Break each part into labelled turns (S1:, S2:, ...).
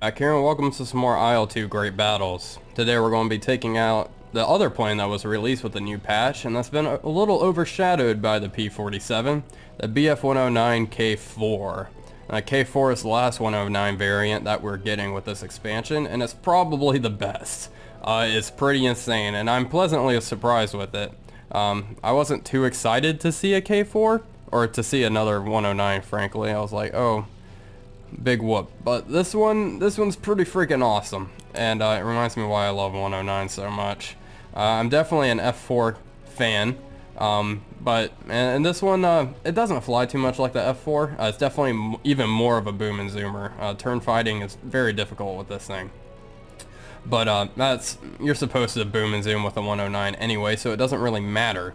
S1: Back here and welcome to some more IL-2 Great Battles. Today we're going to be taking out the other plane that was released with the new patch, and that's been a little overshadowed by the P-47, the BF-109 K-4. K-4 is the last 109 variant that we're getting with this expansion, and it's probably the best. It's pretty insane, and I'm pleasantly surprised with it. I wasn't too excited to see a K-4, or to see another 109, frankly. I was like, oh, big whoop. But this one's pretty freaking awesome, and it reminds me why I love 109 so much. I'm definitely an F4 fan, but this one, it doesn't fly too much like the F4. It's definitely even more of a boom and zoomer. Turn fighting is very difficult with this thing. But you're supposed to boom and zoom with a 109 anyway, so it doesn't really matter.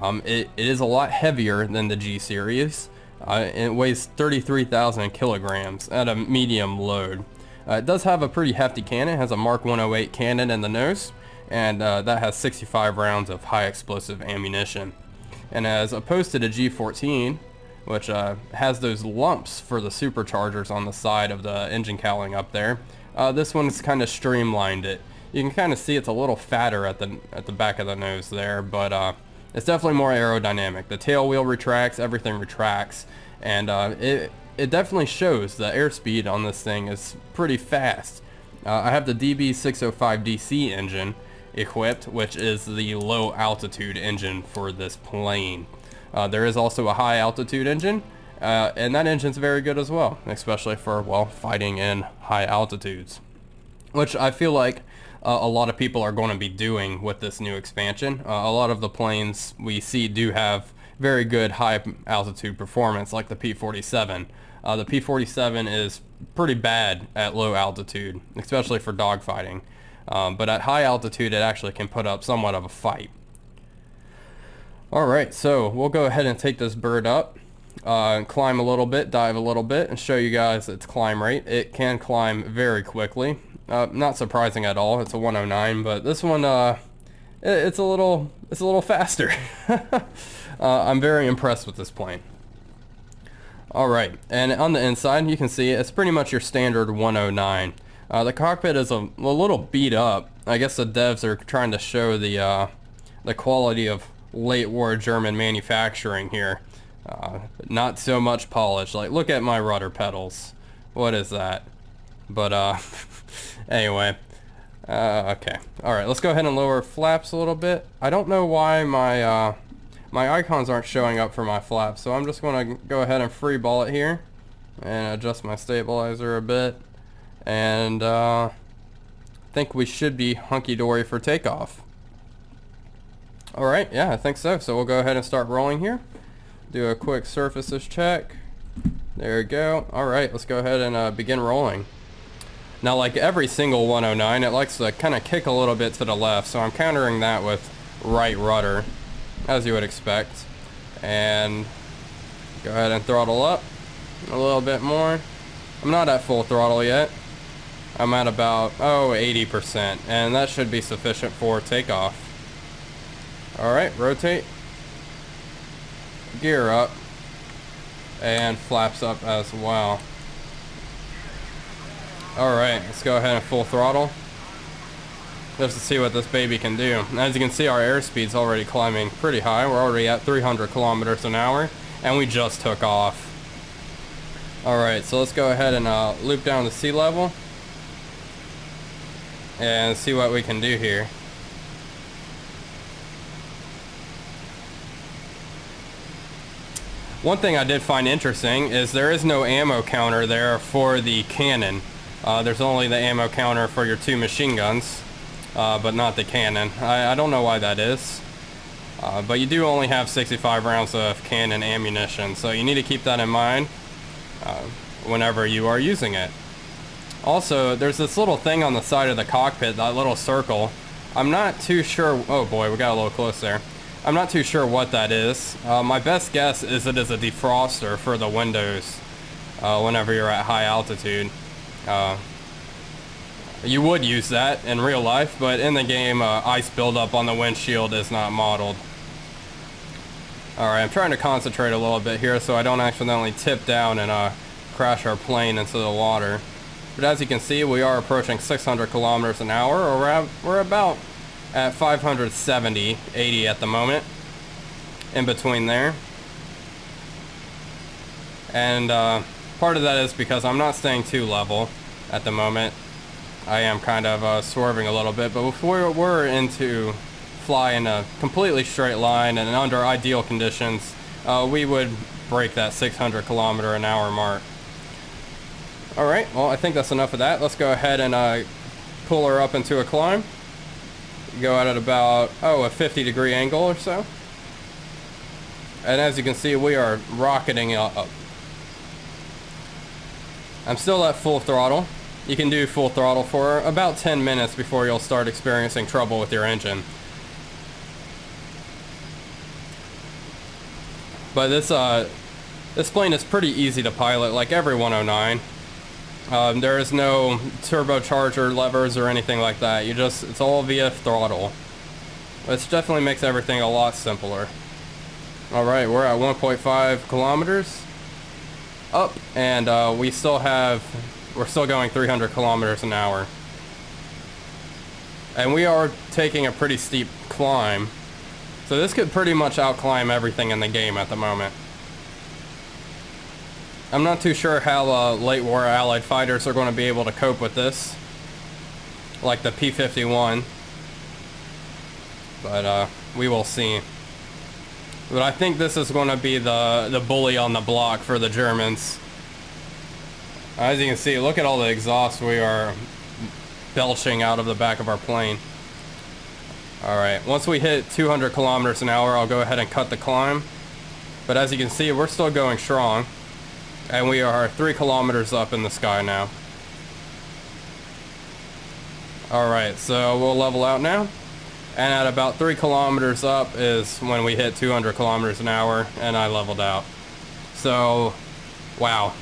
S1: It is a lot heavier than the G series. It weighs 33,000 kilograms at a medium load. It does have a pretty hefty cannon. It has a Mark 108 cannon in the nose, and that has 65 rounds of high explosive ammunition. And as opposed to the G14, which has those lumps for the superchargers on the side of the engine cowling up there, this one's kind of streamlined it. You can kind of see it's a little fatter at the back of the nose there, but it's definitely more aerodynamic. The tail wheel retracts, everything retracts, and it definitely shows the airspeed on this thing is pretty fast. I have the DB605DC engine equipped, which is the low altitude engine for this plane. There is also a high altitude engine, and that engine's very good as well, especially for, well, fighting in high altitudes, which I feel like a lot of people are going to be doing with this new expansion. A lot of the planes we see do have very good high altitude performance, like the P-47. The P-47 is pretty bad at low altitude, especially for dogfighting. But at high altitude, it actually can put up somewhat of a fight. Alright, so we'll go ahead and take this bird up, climb a little bit, dive a little bit, and show you guys its climb rate. It can climb very quickly. Not surprising at all. It's a 109, but this one, it's a little faster. I'm very impressed with this plane. Alright, and on the inside, you can see it's pretty much your standard 109. The cockpit is a little beat up. I guess the devs are trying to show the quality of late war German manufacturing here. Not so much polish. Like, look at my rudder pedals. What is that? But anyway, okay. Alright, let's go ahead and lower flaps a little bit. I don't know why my icons aren't showing up for my flaps, so I'm just going to go ahead and free ball it here and adjust my stabilizer a bit, and think we should be hunky-dory for takeoff. Alright, yeah, I think so. So we'll go ahead and start rolling here. Do a quick surfaces check. There we go. Alright, let's go ahead and begin rolling. Now, like every single 109, it likes to kind of kick a little bit to the left, so I'm countering that with right rudder, as you would expect. And go ahead and throttle up a little bit more. I'm not at full throttle yet. I'm at about, 80%, and that should be sufficient for takeoff. Alright, rotate, gear up, and flaps up as well. Alright, let's go ahead and full throttle, just to see what this baby can do. As you can see, our airspeed's already climbing pretty high. We're already at 300 kilometers an hour, and we just took off. Alright, so let's go ahead and loop down to sea level, and see what we can do here. One thing I did find interesting is there is no ammo counter there for the cannon. There's only the ammo counter for your two machine guns, but not the cannon. I don't know why that is. But you do only have 65 rounds of cannon ammunition, so you need to keep that in mind whenever you are using it. Also, there's this little thing on the side of the cockpit, that little circle. I'm not too sure. Oh boy, we got a little close there. I'm not too sure what that is. My best guess is it is a defroster for the windows whenever you're at high altitude. You would use that in real life, but in the game, ice buildup on the windshield is not modeled. Alright, I'm trying to concentrate a little bit here so I don't accidentally tip down and crash our plane into the water. But as you can see, we are approaching 600 kilometers an hour, or we're about at 570, 80 at the moment, in between there. And part of that is because I'm not staying too level at the moment. I am kind of swerving a little bit, but if we're into fly in a completely straight line and under ideal conditions, we would break that 600 kilometer an hour mark. Alright, well, I think that's enough of that. Let's go ahead and pull her up into a climb. Go at about, a 50-degree angle or so. And as you can see, we are rocketing up. I'm still at full throttle. You can do full throttle for about 10 minutes before you'll start experiencing trouble with your engine. But this plane is pretty easy to pilot, like every 109. There is no turbocharger levers or anything like that. It's all via throttle, which definitely makes everything a lot simpler. Alright, we're at 1.5 kilometers up, and we're still going 300 kilometers an hour. And we are taking a pretty steep climb. So this could pretty much outclimb everything in the game at the moment. I'm not too sure how late war Allied fighters are going to be able to cope with this, like the P-51, but we will see. But I think this is going to be the bully on the block for the Germans. As you can see, look at all the exhaust we are belching out of the back of our plane. Alright, once we hit 200 kilometers an hour, I'll go ahead and cut the climb. But as you can see, we're still going strong. And we are 3 kilometers up in the sky now. Alright, so we'll level out now. And at about 3 kilometers up is when we hit 200 kilometers an hour, and I leveled out. So, wow.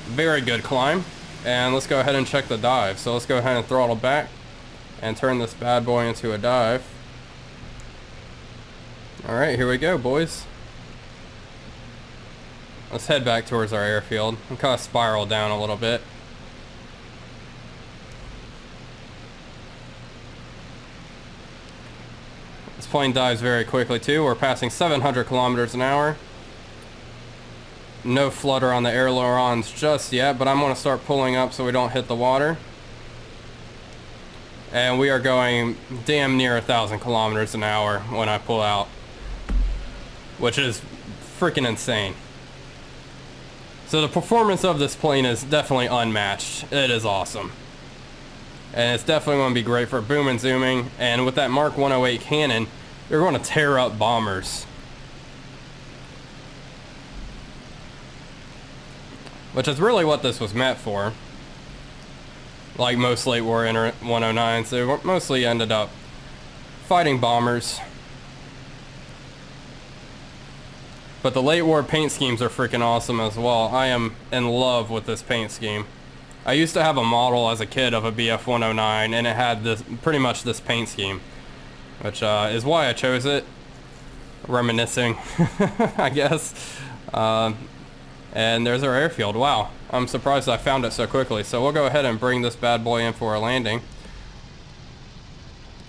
S1: Very good climb. And let's go ahead and check the dive. So let's go ahead and throttle back and turn this bad boy into a dive. Alright, here we go, boys. Let's head back towards our airfield and kind of spiral down a little bit. This plane dives very quickly too. We're passing 700 kilometers an hour. No flutter on the ailerons just yet, but I'm going to start pulling up so we don't hit the water. And we are going damn near 1,000 kilometers an hour when I pull out, which is freaking insane. So the performance of this plane is definitely unmatched. It is awesome. And it's definitely going to be great for boom and zooming. And with that Mark 108 cannon, you're going to tear up bombers. Which is really what this was meant for. Like most late war 109s, they mostly ended up fighting bombers. But the late war paint schemes are freaking awesome as well. I am in love with this paint scheme. I used to have a model as a kid of a BF 109 and it had this pretty much this paint scheme, which is why I chose it. Reminiscing, I guess. And there's our airfield. Wow, I'm surprised I found it so quickly. So we'll go ahead and bring this bad boy in for a landing.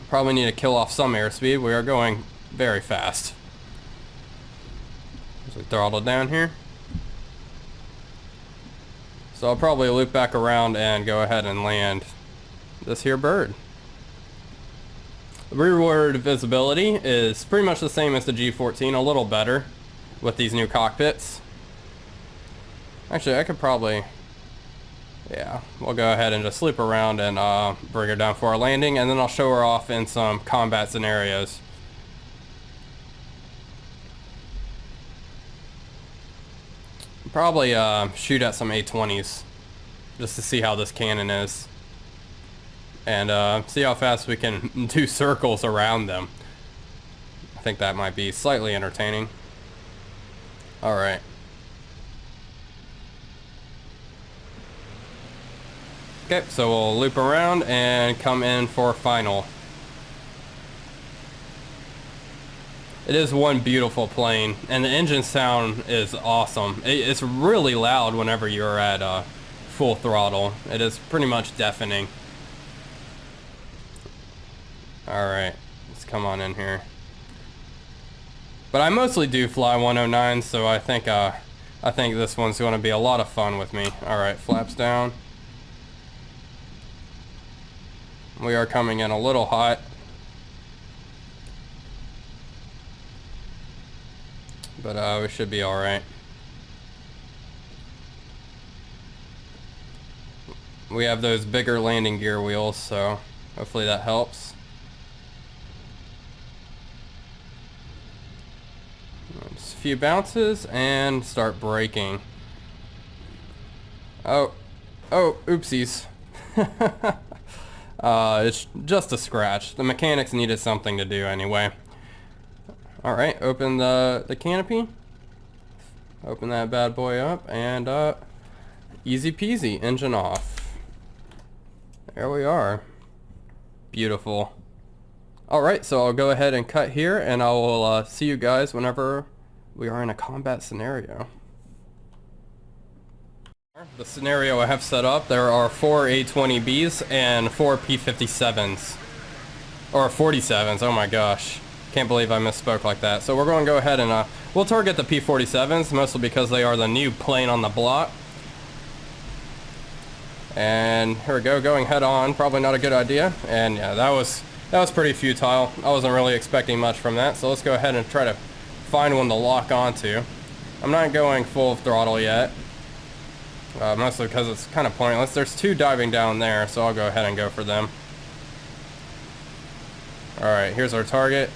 S1: Probably need to kill off some airspeed. We are going very fast. So throttle down here. So I'll probably loop back around and go ahead and land this here bird. The rearward visibility is pretty much the same as the G14, a little better with these new cockpits. Actually, I could probably, yeah, we'll go ahead and just loop around and bring her down for our landing, and then I'll show her off in some combat scenarios. Probably shoot at some A-20s just to see how this cannon is, and see how fast we can do circles around them. I think that might be slightly entertaining. Alright. Okay, so we'll loop around and come in for final. It is one beautiful plane, and the engine sound is awesome. It's really loud whenever you're at full throttle. It is pretty much deafening. Alright, let's come on in here. But I mostly do fly 109, so I think this one's going to be a lot of fun with me. Alright, flaps down. We are coming in a little hot. But we should be alright. We have those bigger landing gear wheels, so hopefully that helps. Just a few bounces and start braking. Oh, oopsies. It's just a scratch. The mechanics needed something to do anyway. Alright, open the canopy. Open that bad boy up and easy peasy, engine off. There we are. Beautiful. Alright, so I'll go ahead and cut here and I will see you guys whenever we are in a combat scenario. The scenario I have set up, there are 4 A-20Bs and 4 P-57s. Or 47s, oh my gosh. Can't believe I misspoke like that. So we're going to go ahead and we'll target the P-47s, mostly because they are the new plane on the block. And here we go, going head on, probably not a good idea. And yeah, that was pretty futile. I wasn't really expecting much from that. So let's go ahead and try to find one to lock onto. I'm not going full throttle yet. Mostly because it's kind of pointless. There's 2 diving down there, so I'll go ahead and go for them. Alright, here's our target.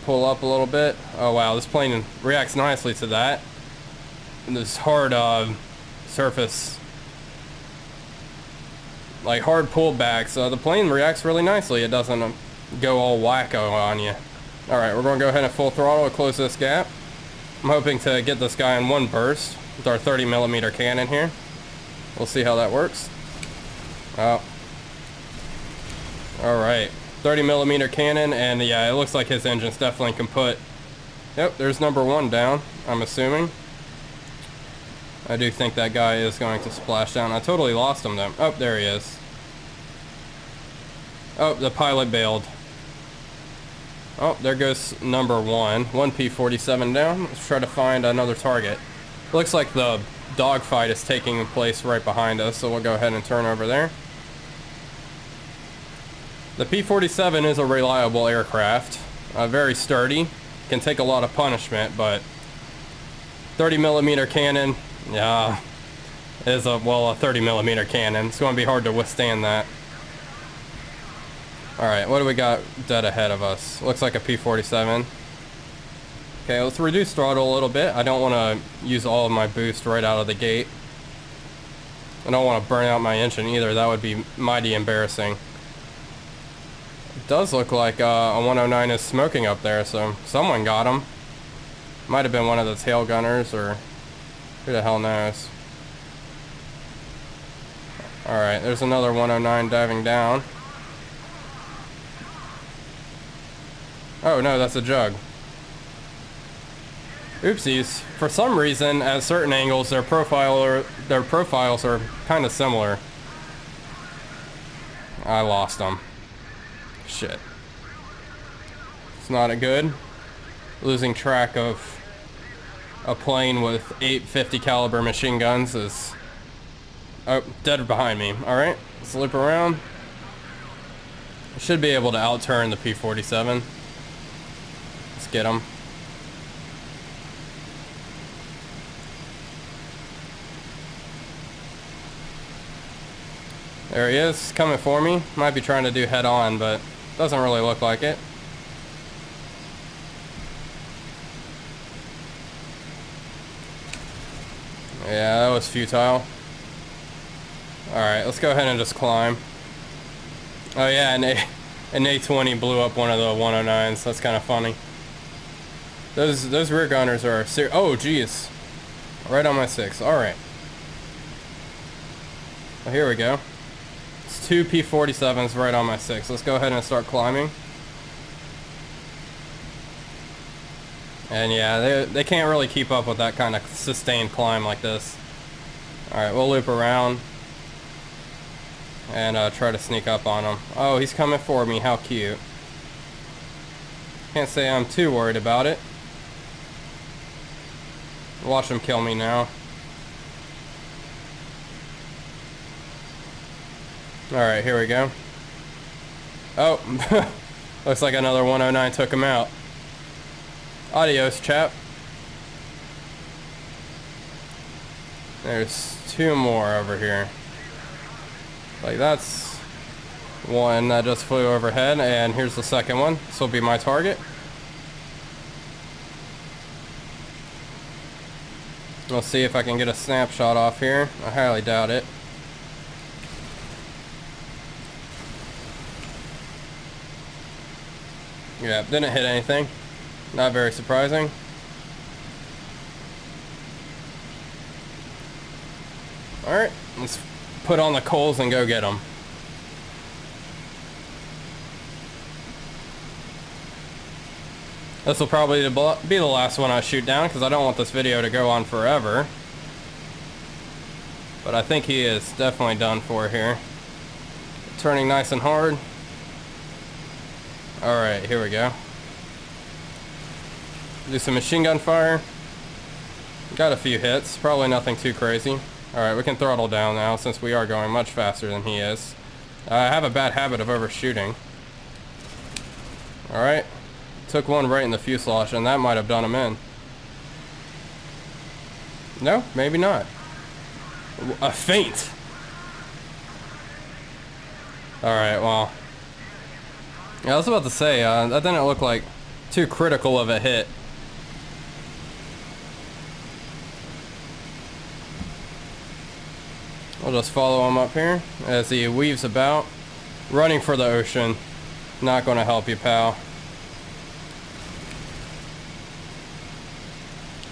S1: Pull up a little bit. Oh wow, this plane reacts nicely to that. And this hard surface, like hard pullback, so the plane reacts really nicely. It doesn't go all wacko on you. Alright, we're going to go ahead and full throttle and close this gap. I'm hoping to get this guy in one burst with our 30mm cannon here. We'll see how that works. Oh. Alright. 30mm cannon, and yeah, it looks like his engine's definitely kaput. Yep, there's number 1 down, I'm assuming. I do think that guy is going to splash down. I totally lost him though. Oh, there he is. Oh, the pilot bailed. Oh, there goes number 1. 1 P-47 down. Let's try to find another target. Looks like the dogfight is taking place right behind us, so we'll go ahead and turn over there. The P-47 is a reliable aircraft, very sturdy, can take a lot of punishment, but 30mm cannon, yeah, is a 30mm cannon. It's going to be hard to withstand that. Alright, what do we got dead ahead of us? Looks like a P-47. Okay, let's reduce throttle a little bit. I don't want to use all of my boost right out of the gate. I don't want to burn out my engine either. That would be mighty embarrassing. It does look like a 109 is smoking up there, so someone got him. Might have been one of the tail gunners, or who the hell knows. Alright, there's another 109 diving down. Oh no, that's a jug. Oopsies. For some reason, at certain angles, their profiles are kind of similar. I lost them. Shit. It's not a good. Losing track of a plane with 850 caliber machine guns is... Oh, dead behind me. Alright, let's loop around. I should be able to outturn the P-47. Let's get him. There he is, coming for me. Might be trying to do head on, but doesn't really look like it. Yeah, that was futile. Alright, let's go ahead and just climb. Oh yeah, an A-20 blew up one of the 109s. That's kind of funny. Those rear gunners are oh geez, right on my 6. Alright, well, here we go. It's 2 P-47s right on my 6. Let's go ahead and start climbing. And yeah, they can't really keep up with that kind of sustained climb like this. Alright, we'll loop around and try to sneak up on him. Oh, he's coming for me. How cute. Can't say I'm too worried about it. Watch him kill me now. Alright, here we go. Oh, looks like another 109 took him out. Adios, chap. There's two more over here. Like, that's one that just flew overhead, and here's the second one. This will be my target. Let's see if I can get a snapshot off here. I highly doubt it. Yeah, didn't hit anything. Not very surprising. Alright, let's put on the coals and go get them. This will probably be the last one I shoot down because I don't want this video to go on forever. But I think he is definitely done for here. Turning nice and hard. Alright, here we go. Do some machine gun fire. Got a few hits, probably nothing too crazy. Alright, we can throttle down now since we are going much faster than he is. I have a bad habit of overshooting. Alright. Took one right in the fuselage and that might have done him in. No, maybe not. A feint. Alright, well. Yeah, I was about to say, that didn't look like too critical of a hit. I'll just follow him up here as he weaves about. Running for the ocean. Not going to help you, pal.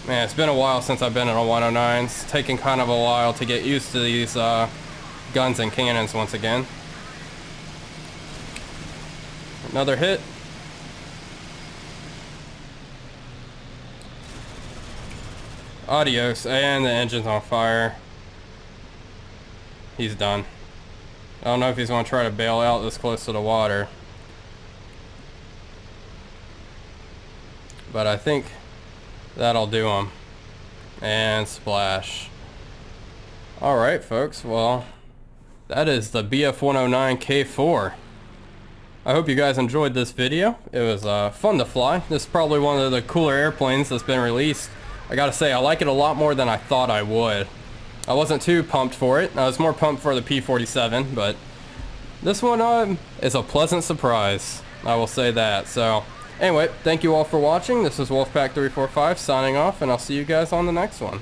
S1: Man, it's been a while since I've been in a 109. It's taken kind of a while to get used to these guns and cannons once again. Another hit. Adios, and the engine's on fire. He's done. I don't know if he's going to try to bail out this close to the water. But I think that'll do him. And splash. Alright, folks. Well, that is the BF-109 K-4. I hope you guys enjoyed this video. It was fun to fly. This is probably one of the cooler airplanes that's been released. I gotta say, I like it a lot more than I thought I would. I wasn't too pumped for it. I was more pumped for the P-47, but this one is a pleasant surprise. I will say that. So, anyway, thank you all for watching. This is Wolfpack345 signing off, and I'll see you guys on the next one.